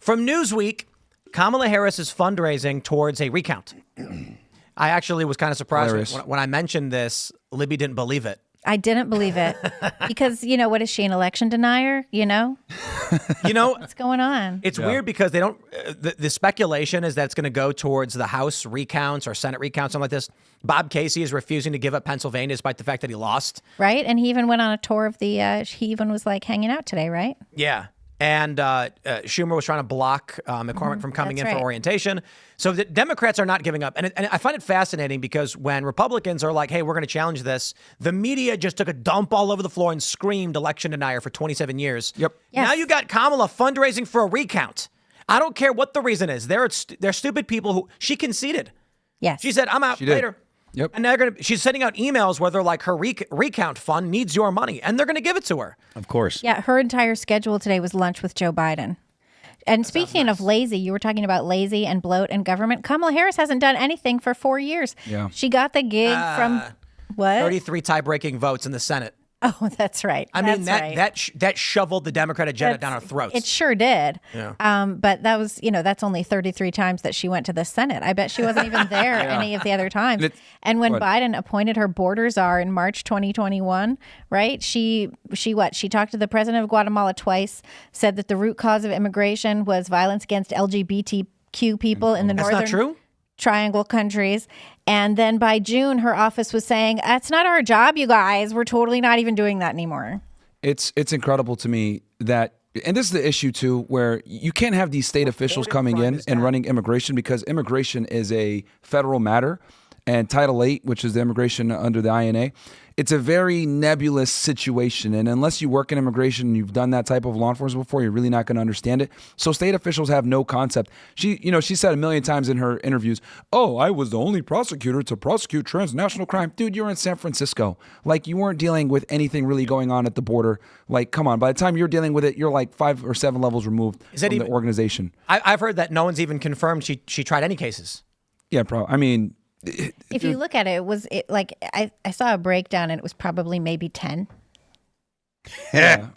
From Newsweek, Kamala Harris is fundraising towards a recount. I actually was kind of surprised when I mentioned this. Libby didn't believe it. I didn't believe it because, what is she, an election denier? What's going on? It's weird because they don't, the speculation is that it's going to go towards the House recounts or Senate recounts, something like this. Bob Casey is refusing to give up Pennsylvania despite the fact that he lost. Right. And he even went on a tour of he even was like hanging out today, right? Yeah. And Schumer was trying to block McCormick from coming in for orientation. So the Democrats are not giving up. And I find it fascinating because when Republicans are like, hey, we're going to challenge this, the media just took a dump all over the floor and screamed election denier for 27 years. Yep. Yes. Now you got Kamala fundraising for a recount. I don't care what the reason is. They're stupid people who she conceded. Yes. She said, I'm out later. Yep. And she's sending out emails where they're like, her recount fund needs your money, and they're going to give it to her. Of course. Yeah, her entire schedule today was lunch with Joe Biden. And speaking of lazy, you were talking about lazy and bloat and government. Kamala Harris hasn't done anything for 4 years. Yeah. She got the gig from what? 33 tie-breaking votes in the Senate. Oh, that's right. I mean, that shoveled the Democrat agenda down our throats. It sure did. Yeah. But that was, that's only 33 times that she went to the Senate. I bet she wasn't even there any of the other times. And when Biden appointed her border czar in March 2021, right? She talked to the president of Guatemala twice, said that the root cause of immigration was violence against LGBTQ people in the northern. That's not true? Triangle countries. And then by June, her office was saying, that's not our job, you guys. We're totally not even doing that anymore. It's incredible to me that, and this is the issue too, where you can't have these state officials coming in and running immigration because immigration is a federal matter. And Title 8, which is the immigration under the INA, it's a very nebulous situation. And unless you work in immigration and you've done that type of law enforcement before, you're really not going to understand it. So state officials have no concept. She said a million times in her interviews, oh, I was the only prosecutor to prosecute transnational crime. Dude, you're in San Francisco. Like, you weren't dealing with anything really going on at the border. Like, come on. By the time you're dealing with it, you're like 5 or 7 levels removed from the organization. I've heard that no one's even confirmed she tried any cases. Yeah, I mean... If you look at it, I saw a breakdown and it was probably maybe 10. 10?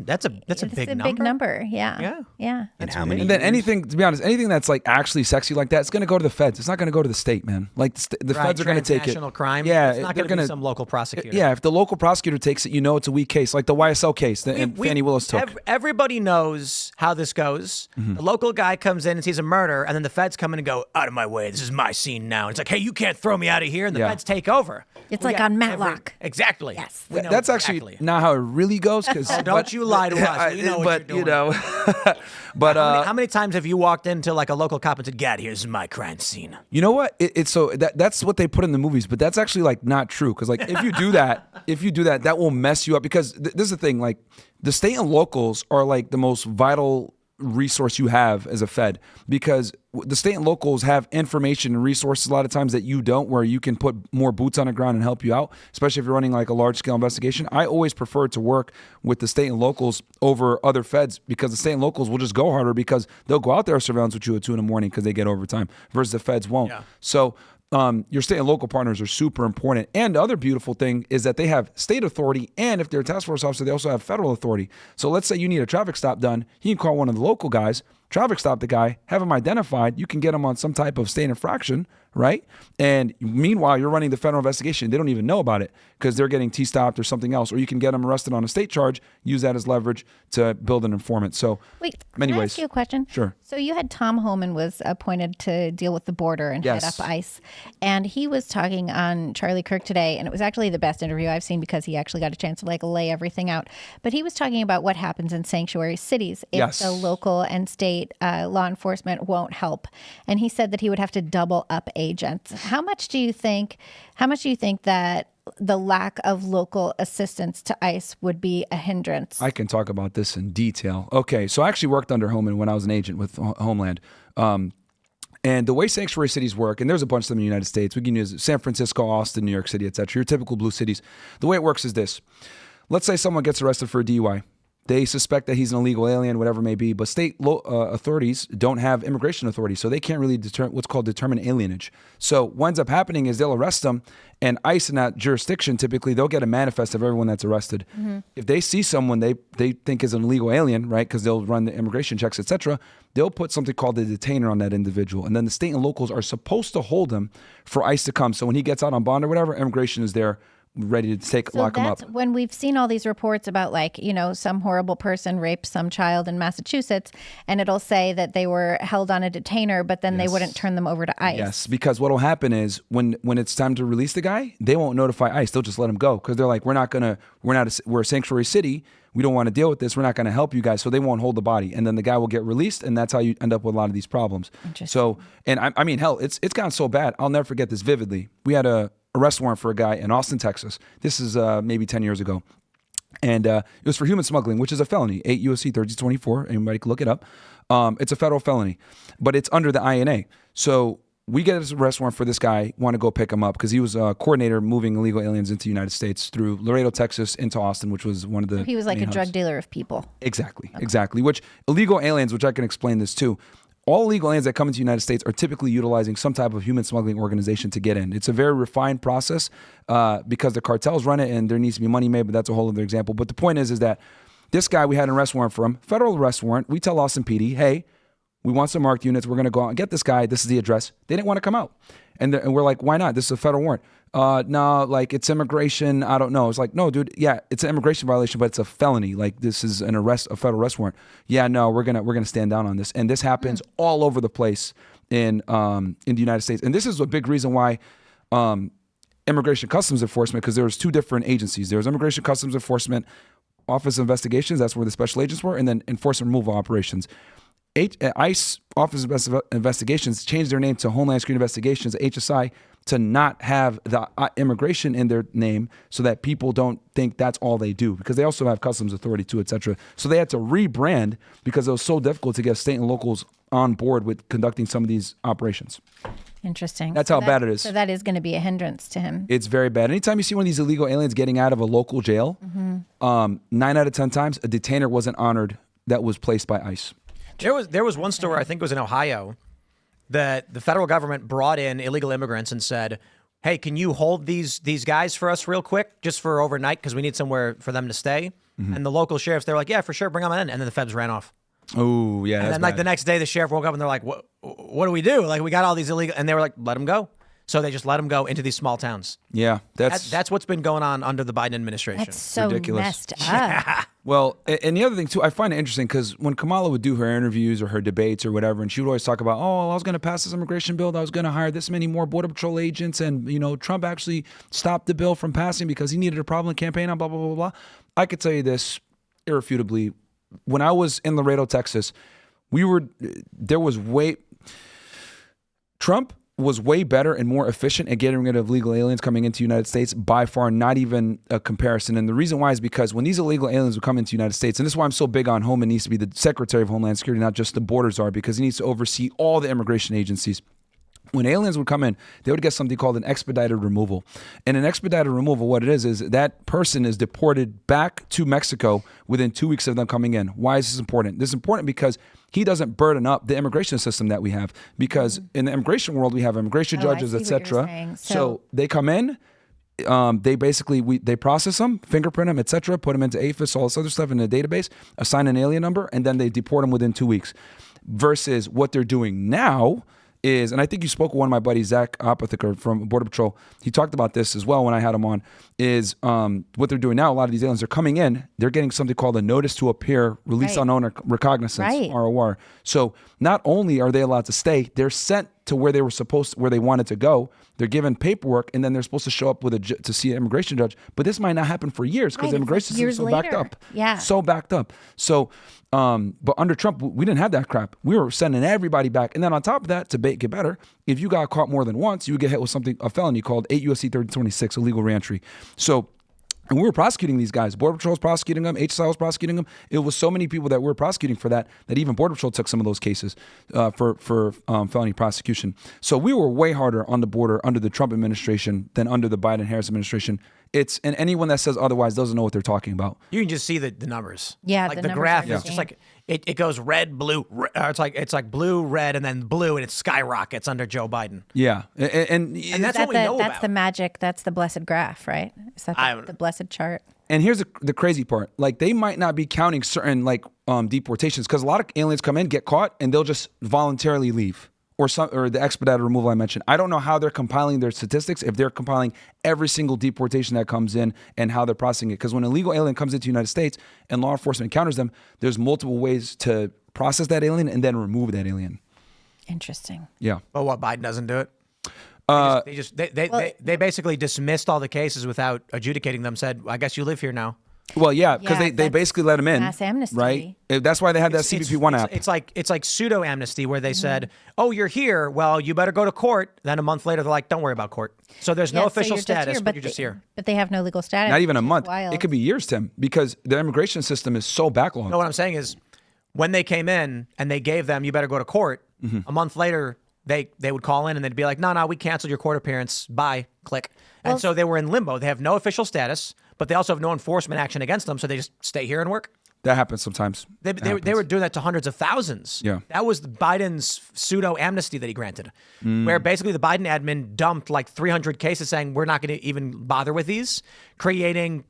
That's a big number. Big number. Yeah. And how many? And then anything, to be honest, anything that's like actually sexy like that, it's going to go to the feds. It's not going to go to the state, man. Like the feds are going to take it. Transnational crime. Yeah, it's not going to be some local prosecutor. Yeah, if the local prosecutor takes it, it's a weak case, like the YSL case that Fannie Willis took. Everybody knows how this goes. Mm-hmm. The local guy comes in and sees a murder, and then the feds come in and go, out of my way. This is my scene now. And it's like, hey, you can't throw me out of here. And the feds take over. It's like on Matlock. Exactly. Yes. That's actually not how it really goes. Because don't you lie to us. We know what you're doing. But how many times have you walked into like a local cop and said, "God, here's my crime scene"? You know what? It's so that's what they put in the movies, but that's actually like not true. Because like if you do that, that will mess you up. Because this is the thing. Like the state and locals are like the most vital resource you have as a Fed, because the state and locals have information and resources a lot of times that you don't, where you can put more boots on the ground and help you out, especially if you're running like a large scale investigation. I always prefer to work with the state and locals over other Feds, because the state and locals will just go harder because they'll go out there surveillance with you at 2 a.m. because they get overtime, versus the Feds won't. Yeah. So your state and local partners are super important. And the other beautiful thing is that they have state authority, and if they're a task force officer, they also have federal authority. So let's say you need a traffic stop done, you can call one of the local guys, traffic stop the guy, have him identified, you can get him on some type of state infraction, right? And meanwhile, you're running the federal investigation. They don't even know about it because they're getting T-stopped or something else. Or you can get them arrested on a state charge, use that as leverage to build an informant. So, can I ask you a question? Sure. So you had Tom Homan was appointed to deal with the border and head up ICE. And he was talking on Charlie Kirk today, and it was actually the best interview I've seen because he actually got a chance to like lay everything out. But he was talking about what happens in sanctuary cities if the local and state law enforcement won't help. And he said that he would have to double up agents. How much do you think that the lack of local assistance to ICE would be a hindrance? I can talk about this in detail. Okay, so I actually worked under Homan when I was an agent with Homeland. And the way sanctuary cities work, and there's a bunch of them in the United States. We can use San Francisco, Austin, New York City, etc. Your typical blue cities. The way it works is this. Let's say someone gets arrested for a DUI. They suspect that he's an illegal alien, whatever it may be, but state authorities don't have immigration authority, so they can't really determine alienage. So what ends up happening is they'll arrest them, and ICE in that jurisdiction, typically, they'll get a manifest of everyone that's arrested. If they see someone they think is an illegal alien, right, because they'll run the immigration checks, etc., they'll put something called a detainer on that individual, and then the state and locals are supposed to hold him for ICE to come. So when he gets out on bond or whatever, immigration is there, ready to lock him up. When we've seen all these reports about, like, some horrible person raped some child in Massachusetts, and it'll say that they were held on a detainer, but then they wouldn't turn them over to ICE. Yes, because what'll happen is when it's time to release the guy, they won't notify ICE. They'll just let him go because they're like, we're a sanctuary city. We don't want to deal with this. We're not going to help you guys. So they won't hold the body. And then the guy will get released. And that's how you end up with a lot of these problems. So, and I mean, hell, it's gotten so bad. I'll never forget this vividly. We had a arrest warrant for a guy in Austin, Texas. This is maybe 10 years ago. And it was for human smuggling, which is a felony, 8 U.S.C. 1324. Anybody can look it up. It's a federal felony, but it's under the INA. So we get an arrest warrant for this guy, want to go pick him up because he was a coordinator moving illegal aliens into the United States through Laredo, Texas, into Austin, which was one of the He was like a hubs. drug dealer of people. Exactly. Which illegal aliens, which I can explain this too, all illegal aliens that come into the United States are typically utilizing some type of human smuggling organization to get in. It's a very refined process because the cartels run it and there needs to be money made, but that's a whole other example. But the point is that this guy, we had an arrest warrant for him, federal arrest warrant. We tell Austin PD, hey, we want some marked units. We're going to go out and get this guy. This is the address. They didn't want to come out. And we're like, why not? This is a federal warrant. No, like it's immigration. I don't know. It's like, no, dude. Yeah, it's an immigration violation, but it's a felony. Like this is a federal arrest warrant. Yeah, no, we're gonna stand down on this. And this happens all over the place in the United States. And this is a big reason why Immigration Customs Enforcement, because there was two different agencies. There was Immigration Customs Enforcement, Office of Investigations. That's where the special agents were, and then Enforcement Removal Operations. ICE, Office of Investigations, changed their name to Homeland Security Investigations, HSI, to not have the immigration in their name so that people don't think that's all they do, because they also have Customs Authority too, et cetera. So they had to rebrand because it was so difficult to get state and locals on board with conducting some of these operations. Interesting. That's how bad it is. So that is going to be a hindrance to him. It's very bad. Anytime you see one of these illegal aliens getting out of a local jail, 9 out of 10 times, a detainer wasn't honored that was placed by ICE. There was one story, I think it was in Ohio, that the federal government brought in illegal immigrants and said, hey, can you hold these guys for us real quick, just for overnight, because we need somewhere for them to stay? And the local sheriffs, they're like, yeah, for sure, bring them in. And then the feds ran off. Oh, yeah. And then like the next day, the sheriff woke up and they're like, what do we do? Like, we got all these illegal, and they were like, let them go. So they just let them go into these small towns. Yeah, that's what's been going on under the Biden administration. That's so ridiculous. Messed up. Well, and the other thing too, I find it interesting because when Kamala would do her interviews or her debates or whatever, and she would always talk about, oh, I was going to pass this immigration bill, I was going to hire this many more Border Patrol agents, and Trump actually stopped the bill from passing because he needed a problem campaign on blah, blah, blah, blah. I could tell you this irrefutably. When I was in Laredo, Texas, Trump was way better and more efficient at getting rid of illegal aliens coming into the United States, by far, not even a comparison. And the reason why is because when these illegal aliens would come into the United States, and this is why I'm so big on Homeland needs to be the Secretary of Homeland Security, not just the borders are, because he needs to oversee all the immigration agencies. When aliens would come in, they would get something called an expedited removal. And an expedited removal, what it is that person is deported back to Mexico within 2 weeks of them coming in. Why is this important? This is important because he doesn't burden up the immigration system that we have. Because in the immigration world, we have immigration judges, etc. So they come in, they process them, fingerprint them, etc., put them into APHIS, all this other stuff in a database, assign an alien number, and then they deport them within 2 weeks. Versus what they're doing now is, and I think you spoke with one of my buddies, Zach Opathiker from Border Patrol. He talked about this as well when I had him on, is what they're doing now. A lot of these aliens are coming in, they're getting something called a notice to appear, release unknown recognizance, ROR. So not only are they allowed to stay, they're sent to where they wanted to go. They're given paperwork, and then they're supposed to show up to see an immigration judge. But this might not happen for years because the immigration system is so backed up. Yeah. So backed up. So, but under Trump, we didn't have that crap. We were sending everybody back. And then on top of that, to get better, if you got caught more than once, you would get hit with a felony called 8 U.S.C. 1326, illegal reentry. So, and we were prosecuting these guys. Border Patrol was prosecuting them. HSI was prosecuting them. It was so many people that we were prosecuting for that even Border Patrol took some of those cases for felony prosecution. So we were way harder on the border under the Trump administration than under the Biden-Harris administration. and anyone that says otherwise doesn't know what they're talking about. You can just see the numbers. Yeah, like the the numbers graph are is just like it goes red, blue. It's like blue, red, and then blue, and it skyrockets under Joe Biden. Yeah, and that's what we know That's about. the magic. That's the blessed graph, right? Is that the blessed chart? And here's the crazy part. Like, they might not be counting certain deportations, because a lot of aliens come in, get caught, and they'll just voluntarily leave. Or the expedited removal I mentioned. I don't know how they're compiling their statistics, if they're compiling every single deportation that comes in and how they're processing it. Because when an illegal alien comes into the United States and law enforcement encounters them, there's multiple ways to process that alien and then remove that alien. Interesting. Yeah. But what, Biden doesn't do it? They basically dismissed all the cases without adjudicating them. Said, I guess you live here now. Well, yeah, because they basically let him in. Mass amnesty. Right? That's why they had that CBP-1 app. It's like pseudo amnesty, where they said, "Oh, you're here. Well, you better go to court." Then a month later, they're like, "Don't worry about court." So there's no official status, but you're just here. But they have no legal status. Not even a month. Wild. It could be years, Tim, because the immigration system is so backlogged. No, what I'm saying is, when they came in and they gave them, "You better go to court," a month later, they would call in and they'd be like, "No, we canceled your court appearance. Bye." Click. And so they were in limbo. They have no official status, but they also have no enforcement action against them, so they just stay here and work. That happens sometimes. They were doing that to hundreds of thousands. Yeah. That was Biden's pseudo amnesty that he granted, where basically the Biden admin dumped like 300 cases saying we're not going to even bother with these, creating.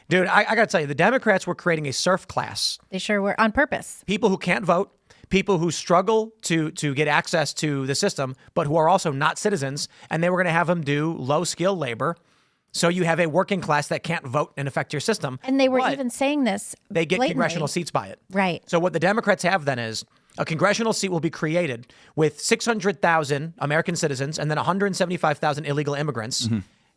Dude, I got to tell you, the Democrats were creating a serf class. They sure were, on purpose. People who can't vote, people who struggle to get access to the system, but who are also not citizens, and they were going to have them do low-skill labor. So you have a working class that can't vote and affect your system. And they were even saying this They get blatantly. congressional seats by it. Right. So what the Democrats have then is a congressional seat will be created with 600,000 American citizens and then 175,000 illegal immigrants.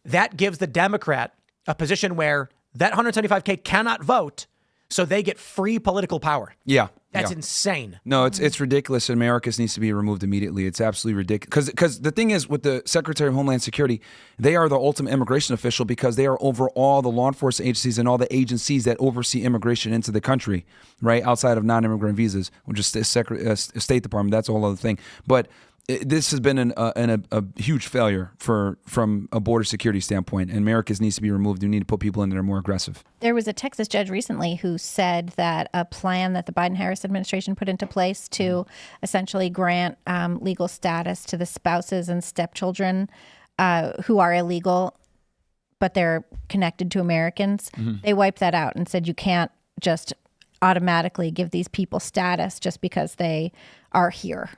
That gives the Democrat a position where that 175K cannot vote, so they get free political power. Yeah. That's insane. No, it's ridiculous. And Mayorkas needs to be removed immediately. It's absolutely ridiculous. Because the thing is, with the Secretary of Homeland Security, they are the ultimate immigration official because they are over all the law enforcement agencies and all the agencies that oversee immigration into the country, right? Outside of non-immigrant visas, which is the State Department. That's a whole other thing. But this has been a huge failure from a border security standpoint, and Mayorkas needs to be removed. You need to put people in that are more aggressive. There was a Texas judge recently who said that a plan that the Biden-Harris administration put into place to essentially grant legal status to the spouses and stepchildren who are illegal, but they're connected to Americans, they wiped that out and said you can't just automatically give these people status just because they are here.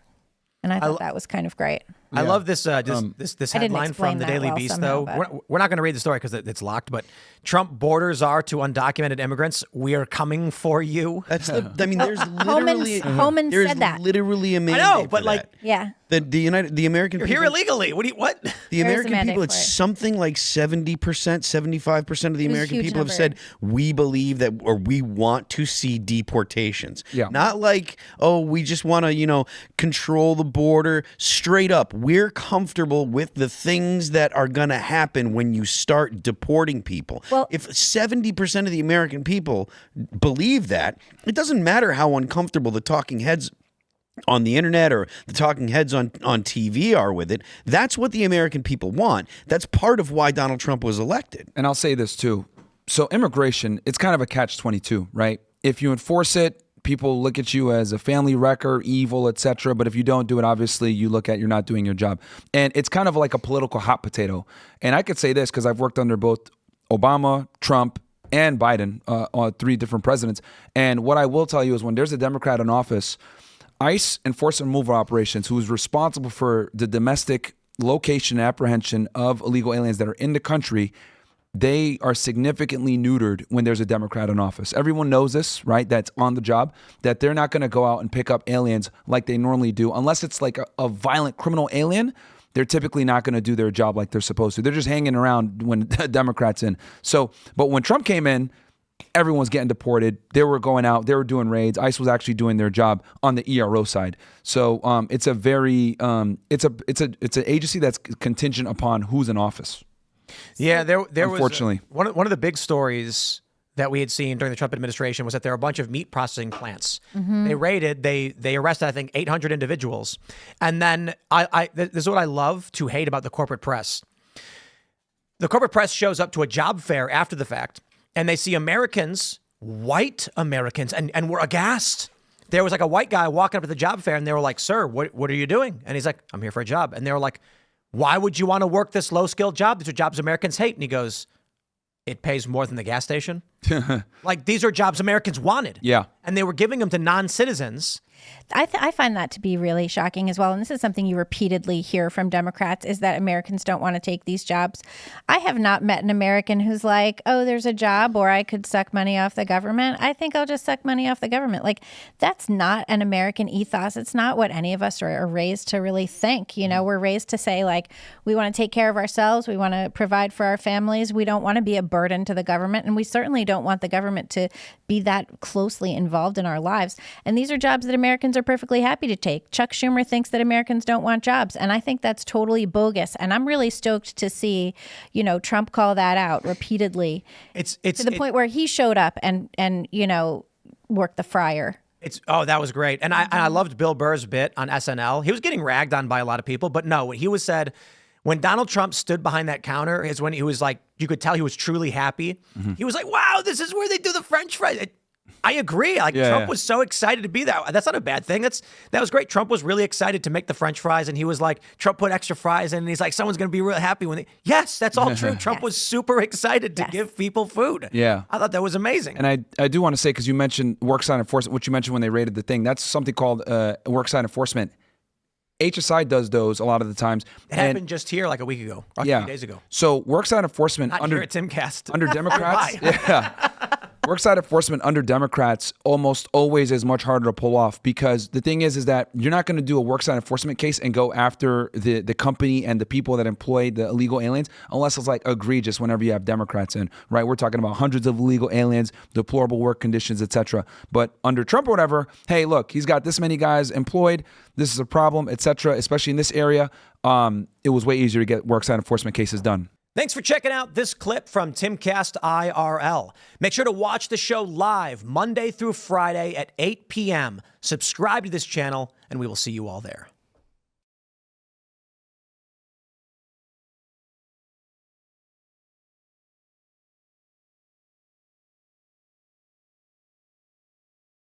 And I thought that was kind of great. I love this this headline from the Daily Beast, though. We're not going to read the story because it's locked, but Trump borders are to undocumented immigrants. We are coming for you. That's there's literally Homan said that. literally a mandate. I know, but for like, that. Yeah. The American you're people here illegally. What? The American mandate people, for it's it. something like 70%, 75% of the It was a American huge people have number. said, we believe that, or we want to see deportations. Yeah. Not like, oh, we just want to, control the border. Straight up, we're comfortable with the things that are going to happen when you start deporting people. Well- If 70% of the American people believe that, it doesn't matter how uncomfortable the talking heads on the internet or the talking heads on TV are with it. That's what the American people want. That's part of why Donald Trump was elected. And I'll say this too. So immigration, it's kind of a catch-22, right? If you enforce it, people look at you as a family wrecker, evil, etc. But if you don't do it, obviously you look at you're not doing your job. And it's kind of like a political hot potato. And I could say this because I've worked under both Obama, Trump, and Biden, on 3 different presidents. And what I will tell you is when there's a Democrat in office, ICE enforcement removal operations, who is responsible for the domestic location and apprehension of illegal aliens that are in the country, they are significantly neutered when there's a Democrat in office. Everyone knows this, right? That's on the job, that they're not going to go out and pick up aliens like they normally do. Unless it's like a violent criminal alien, they're typically not going to do their job like they're supposed to. They're just hanging around when the Democrat's in. So, but when Trump came in, everyone's getting deported. They were going out. They were doing raids. ICE was actually doing their job on the ERO side. So it's a very it's an agency that's contingent upon who's in office. Yeah, there was Unfortunately. one of the big stories that we had seen during the Trump administration was that there were a bunch of meat processing plants. They raided, they arrested, I think, 800 individuals. And then this is what I love to hate about the corporate press. the corporate press shows up to a job fair after the fact, and they see Americans, white Americans, and were aghast. There was like a white guy walking up to the job fair, and they were like, "Sir, what are you doing?" And he's like, "I'm here for a job." And they were like, "Why would you want to work this low-skilled job? These are jobs Americans hate." And he goes, "It pays more than the gas station." Like, these are jobs Americans wanted. Yeah. And they were giving them to non-citizens. I find that to be really shocking as well. And this is something you repeatedly hear from Democrats, is that Americans don't want to take these jobs. I have not met an American who's like, oh, there's a job or I could suck money off the government. I think I'll just suck money off the government. Like, that's not an American ethos. It's not what any of us are raised to really think. You know, we're raised to say, like, we want to take care of ourselves. We want to provide for our families. We don't want to be a burden to the government. And we certainly don't want the government to be that closely involved in our lives. And these are jobs that Americans are perfectly happy to take. Chuck Schumer thinks that Americans don't want jobs, and I think that's totally bogus. And I'm really stoked to see, you know, Trump call that out repeatedly. It's to the point where he showed up and you know, worked the fryer. That was great. And I loved Bill Burr's bit on SNL. He was getting ragged on by a lot of people, but no, he was said when Donald Trump stood behind that counter is when he was like, you could tell he was truly happy. Mm-hmm. He was like, wow, this is where they do the French fries. I agree. Like, Trump was so excited to be there. That's not a bad thing. That was great. Trump was really excited to make the French fries, and he was like, Trump put extra fries in, and he's like, someone's going to be real happy when they. Yes, that's all true. Trump was super excited to give people food. Yeah. I thought that was amazing. And I do want to say, because you mentioned worksite enforcement, what you mentioned when they raided the thing, that's something called worksite enforcement. HSI does those a lot of the times. It happened just here like a week ago, or a few days ago. So worksite enforcement Not here at Timcast. Under Democrats. Worksite enforcement under Democrats almost always is much harder to pull off, because the thing is that you're not going to do a worksite enforcement case and go after the company and the people that employ the illegal aliens unless it's like egregious whenever you have Democrats in, right? We're talking about hundreds of illegal aliens, deplorable work conditions, etc. But under Trump or whatever, hey, look, he's got this many guys employed. This is a problem, etc. Especially in this area, it was way easier to get worksite enforcement cases done. Thanks for checking out this clip from Timcast IRL. Make sure to watch the show live Monday through Friday at 8 p.m. Subscribe to this channel, and we will see you all there.